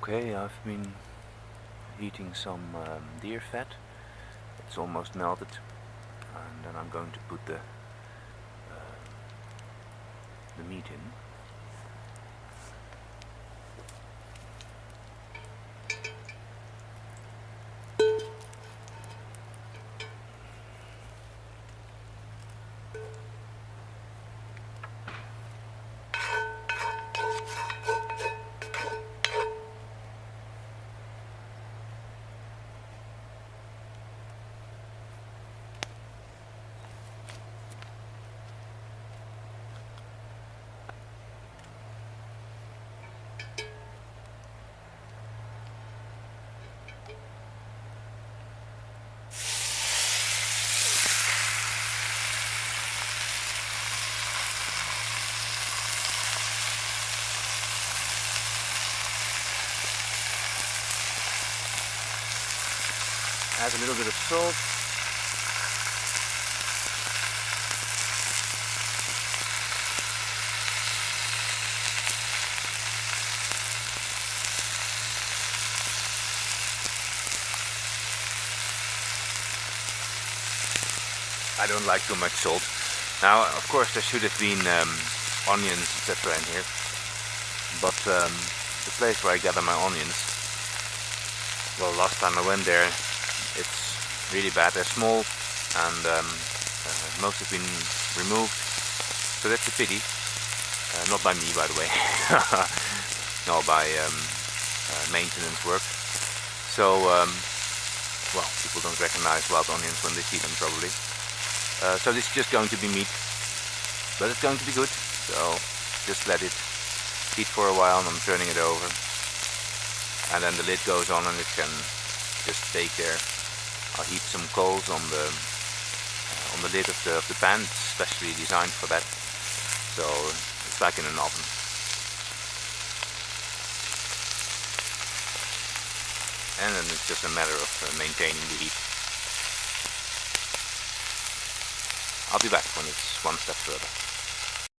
Okay, I've been heating some deer fat. It's almost melted, and then I'm going to put the meat in. Add a little bit of salt. I don't like too much salt. Now, of course, there should have been onions, etc. in here, but the place where I gather my onions, well, last time I went there, it's really bad. They're small, and most have been removed, so that's a pity. Not by me, by the way. No, by maintenance work. So, well, people don't recognize wild onions when they see them, probably. So this is just going to be meat, but it's going to be good. So just let it heat for a while, and I'm turning it over, and then the lid goes on, and it can just bake there. I'll heat some coals on the lid of the pan. It's specially designed for that, so it's like in an oven. And then it's just a matter of maintaining the heat. I'll be back when it's one step further.